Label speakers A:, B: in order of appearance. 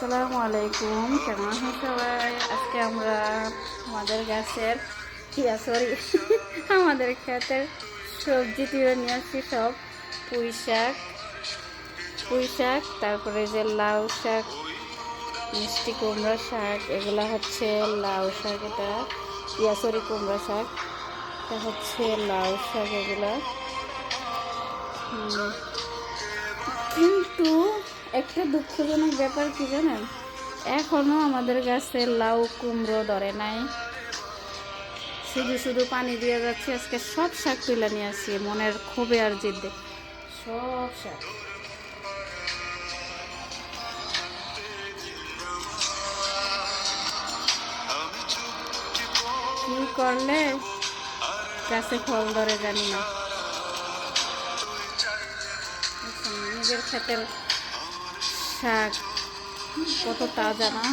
A: আসসালামু আলাইকুম, কেমন আছেন সবাই? আজকে আমরা আমাদের গাছের সরি আমাদের ক্ষেতের সবজি তুলে নিয়ে আসছি সব। পুঁই শাক, তারপরে যে লাউ শাক, মিষ্টি কুমড়া শাক, এগুলা হচ্ছে লাউ শাক, এটা সরি কুমড়া শাক, এটা হচ্ছে লাউ শাক এগুলা। কিন্তু একটা দুঃখজনক ব্যাপার কি জানেন, এখনো আমাদের গাছে লাউ কুমড়ো ধরে নাই, শুধু শুধু পানি দিয়ে যাচ্ছে। আজকে সব শাক তুলে নিয়ে আসি মনের ক্ষোভে আর জিদ্দে, সব শাক। কি করলে গাছে ফল ধরে জানি না। নিজের ক্ষেতের শাক কত তাজা না।